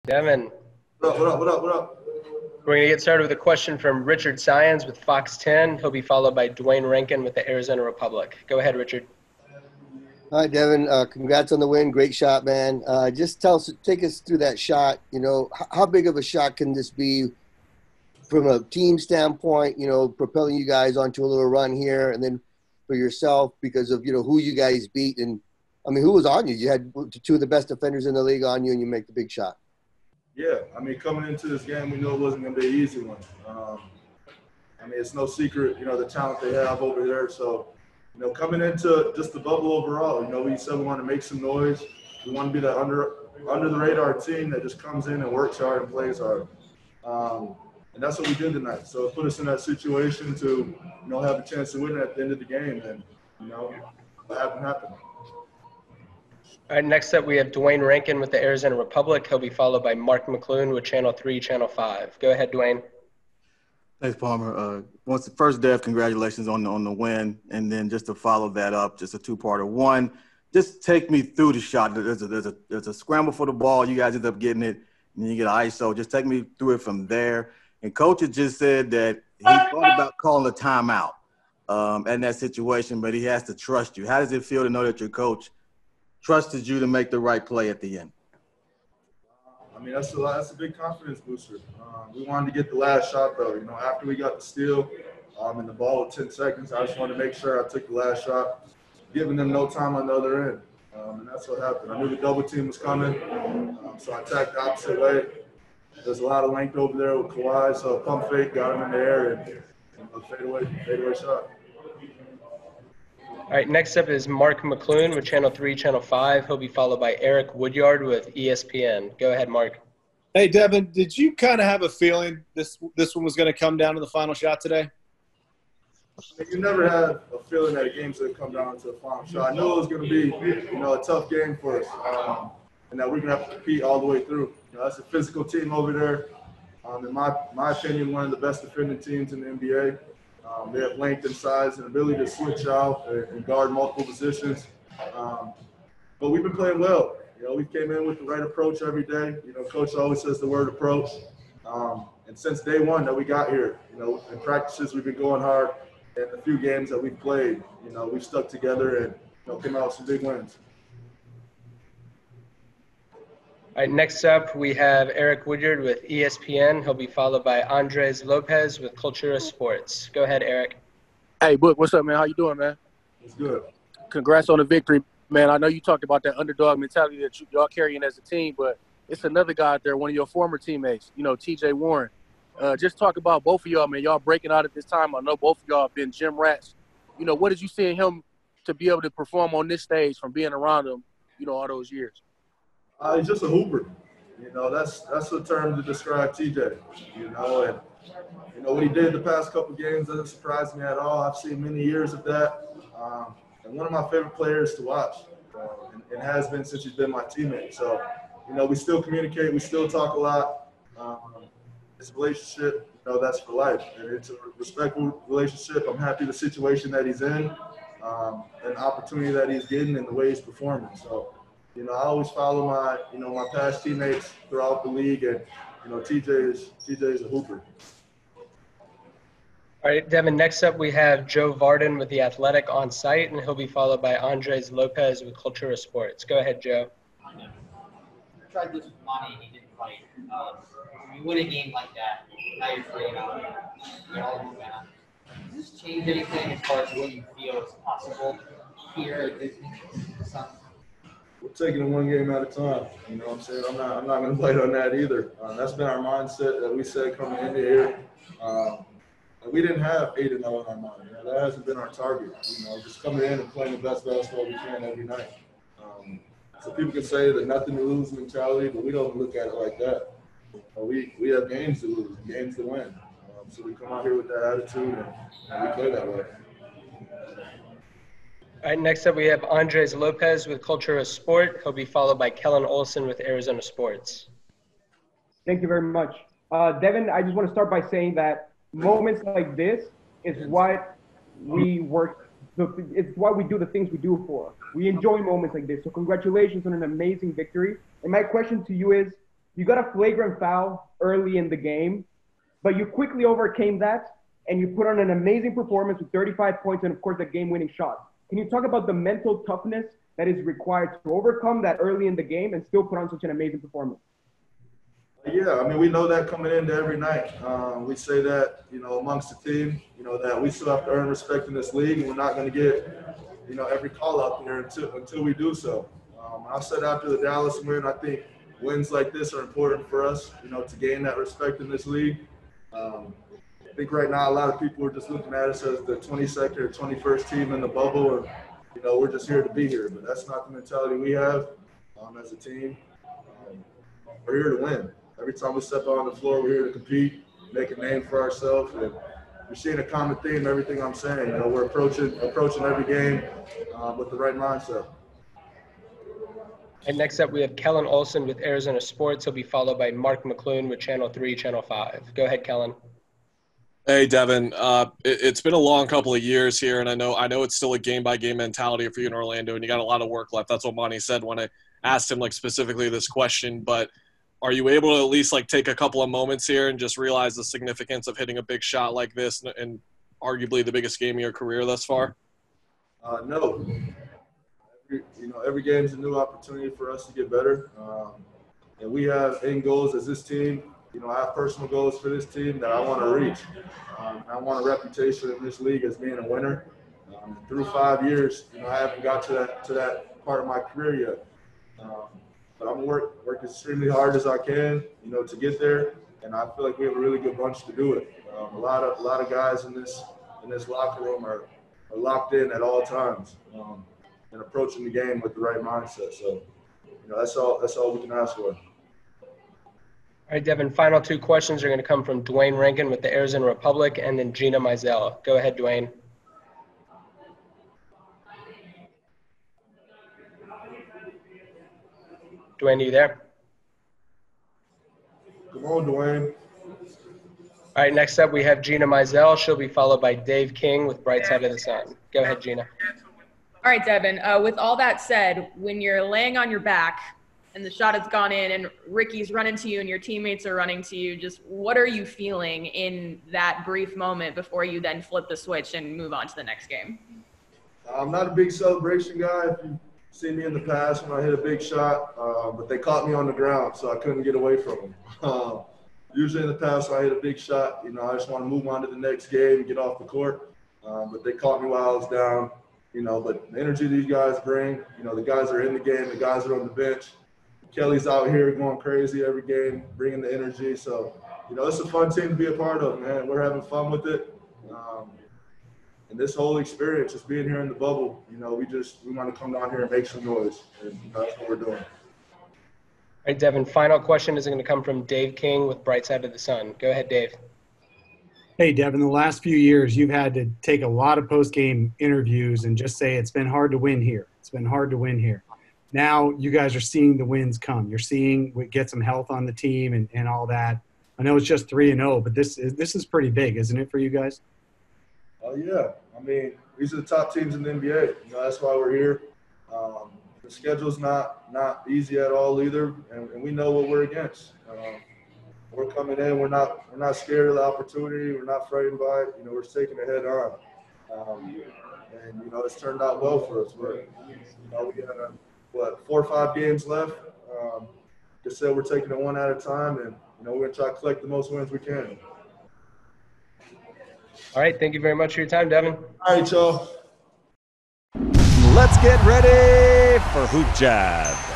Devin, What up? we're going to get started with a question from Richard Science with Fox 10. He'll be followed by Dwayne Rankin with the Arizona Republic. Go ahead, Richard. Hi, Devin. Congrats on the win. Great shot, man. Take us through that shot. How big of a shot can this be from a team standpoint, propelling you guys onto a little run here, and then for yourself because of, who you guys beat. And, who was on you? You had two of the best defenders in the league on you, and you make the big shot. Yeah, coming into this game, we knew it wasn't going to be an easy one. It's no secret, the talent they have over there. So, coming into just the bubble overall, we said we want to make some noise. We want to be that under the radar team that just comes in and works hard and plays hard. And that's what we did tonight. So it put us in that situation to, have a chance to win at the end of the game. And, what happened. All right, next up we have Dwayne Rankin with the Arizona Republic. He'll be followed by Mark McClune with Channel 3, Channel 5. Go ahead, Dwayne. Thanks, Palmer. First, Dev, congratulations on the win. And then just to follow that up, just a two-parter. One, just take me through the shot. There's a scramble for the ball. You guys end up getting it, and then you get an ISO. Just take me through it from there. And Coach has just said that he thought about calling a timeout in that situation, but he has to trust you. How does it feel to know that your coach trusted you to make the right play at the end? That's a big confidence booster. We wanted to get the last shot, though. After we got the steal and the ball with 10 seconds, I just wanted to make sure I took the last shot, giving them no time on the other end. And that's what happened. I knew the double team was coming, so I attacked the opposite way. There's a lot of length over there with Kawhi, so pump fake, got him in the air, and a fadeaway shot. All right, next up is Mark McClune with Channel 3, Channel 5. He'll be followed by Eric Woodyard with ESPN. Go ahead, Mark. Hey, Devin, did you kind of have a feeling this one was going to come down to the final shot today? You never had a feeling that a game's going to come down to the final shot. I knew it was going to be, a tough game for us, and that we're going to have to compete all the way through. That's a physical team over there. In my opinion, one of the best defending teams in the NBA. They have length and size and ability to switch out and guard multiple positions. But we've been playing well. We came in with the right approach every day. Coach always says the word approach. And since day one that we got here, in practices we've been going hard. And the few games that we've played, we've stuck together and came out with some big wins. All right, next up we have Eric Woodyard with ESPN. He'll be followed by Andres Lopez with Cultura Sports. Go ahead, Eric. Hey, Book, what's up, man? How you doing, man? It's good. Congrats on the victory, man. I know you talked about that underdog mentality that y'all carrying as a team, but it's another guy out there, one of your former teammates, TJ Warren. Just talk about both of y'all, man. Y'all breaking out at this time. I know both of y'all have been gym rats. What did you see in him to be able to perform on this stage from being around him, all those years? He's just a hooper. That's a term to describe TJ. And what he did the past couple games doesn't surprise me at all. I've seen many years of that. And one of my favorite players to watch, and has been since he's been my teammate. So, we still communicate. We still talk a lot. It's a relationship, that's for life. And it's a respectful relationship. I'm happy with the situation that he's in, and the opportunity that he's getting and the way he's performing. So, I always follow my past teammates throughout the league, and TJ is a hooper. All right, Devin, next up we have Joe Varden with The Athletic on site, and he'll be followed by Andres Lopez with Cultura Sports. Go ahead, Joe. I tried this with Monty and he didn't fight. When you win a game like that, now you're playing out, you're all momentum. Does this change anything as far as what you feel is possible here at Disney? We're taking it one game at a time. You know what I'm saying? I'm not going to bite on that either. That's been our mindset that we said coming into here. And we didn't have 8-0 in our mind. That hasn't been our target. Just coming in and playing the best basketball we can every night. So people can say that nothing to lose mentality, but we don't look at it like that. We have games to lose, games to win. So we come out here with that attitude and we play that way. All right, next up we have Andres Lopez with Cultura Sport. He'll be followed by Kellen Olson with Arizona Sports. Thank you very much. Devin, I just want to start by saying that moments like this is what we work. It's why we do the things we do for. We enjoy moments like this. So congratulations on an amazing victory. And my question to you is, You got a flagrant foul early in the game, but you quickly overcame that, and you put on an amazing performance with 35 points and, of course, a game-winning shot. Can you talk about the mental toughness that is required to overcome that early in the game and still put on such an amazing performance? Yeah, I mean, we know that coming into every night. We say that, amongst the team, that we still have to earn respect in this league, and we're not going to get, every call out there until we do so. I said after the Dallas win, I think wins like this are important for us, to gain that respect in this league. I think right now a lot of people are just looking at us as the 22nd or 21st team in the bubble, and we're just here to be here. But that's not the mentality we have as a team. We're here to win. Every time we step out on the floor, we're here to compete, make a name for ourselves. And you're seeing a common theme in everything I'm saying. We're approaching every game with the right mindset. And next up, we have Kellen Olson with Arizona Sports. He'll be followed by Mark McClune with Channel 3, Channel 5. Go ahead, Kellen. Hey, Devin. It's been a long couple of years here, and I know it's still a game-by-game mentality for you in Orlando, and you got a lot of work left. That's what Monty said when I asked him, specifically this question. But are you able to at least, take a couple of moments here and just realize the significance of hitting a big shot like this and arguably the biggest game of your career thus far? No. Every game is a new opportunity for us to get better. And we have end goals as this team. I have personal goals for this team that I want to reach. I want a reputation in this league as being a winner. Through 5 years, I haven't got to that part of my career yet. But I'm work extremely hard as I can, to get there. And I feel like we have a really good bunch to do it. A lot of guys in this locker room are locked in at all times and approaching the game with the right mindset. So, that's all we can ask for. All right, Devin, final two questions are going to come from Dwayne Rankin with the Arizona Republic and then Gina Mizell. Go ahead, Dwayne. Dwayne, are you there? Come on, Dwayne. All right, next up we have Gina Mizell. She'll be followed by Dave King with Bright Side of the Sun. Go ahead, Gina. All right, Devin, with all that said, when you're laying on your back and the shot has gone in and Ricky's running to you and your teammates are running to you, just what are you feeling in that brief moment before you then flip the switch and move on to the next game? I'm not a big celebration guy. If you've seen me in the past when I hit a big shot, but they caught me on the ground, so I couldn't get away from them. Usually in the past when I hit a big shot, I just want to move on to the next game and get off the court. But they caught me while I was down, but the energy these guys bring, the guys are in the game, the guys are on the bench. Kelly's out here going crazy every game, bringing the energy. So, it's a fun team to be a part of, man. We're having fun with it. And this whole experience, just being here in the bubble, we want to come down here and make some noise. And that's what we're doing. All right, Devin, final question is going to come from Dave King with Bright Side of the Sun. Go ahead, Dave. Hey, Devin, the last few years you've had to take a lot of post-game interviews and just say it's been hard to win here. It's been hard to win here. Now you guys are seeing the wins come. You're seeing we get some health on the team and all that. I know it's just 3-0, but this is pretty big, isn't it, for you guys? Oh, yeah. I mean, these are the top teams in the NBA. That's why we're here. The schedule's not easy at all either, and we know what we're against. We're coming in. We're not scared of the opportunity. We're not frightened by it. We're taking it head on. And it's turned out well for us. We got 4 or 5 games left. Like I said, we're taking it one at a time, and we're gonna try to collect the most wins we can. All right, thank you very much for your time, Devin. All right, y'all. Let's get ready for Hoop Jab.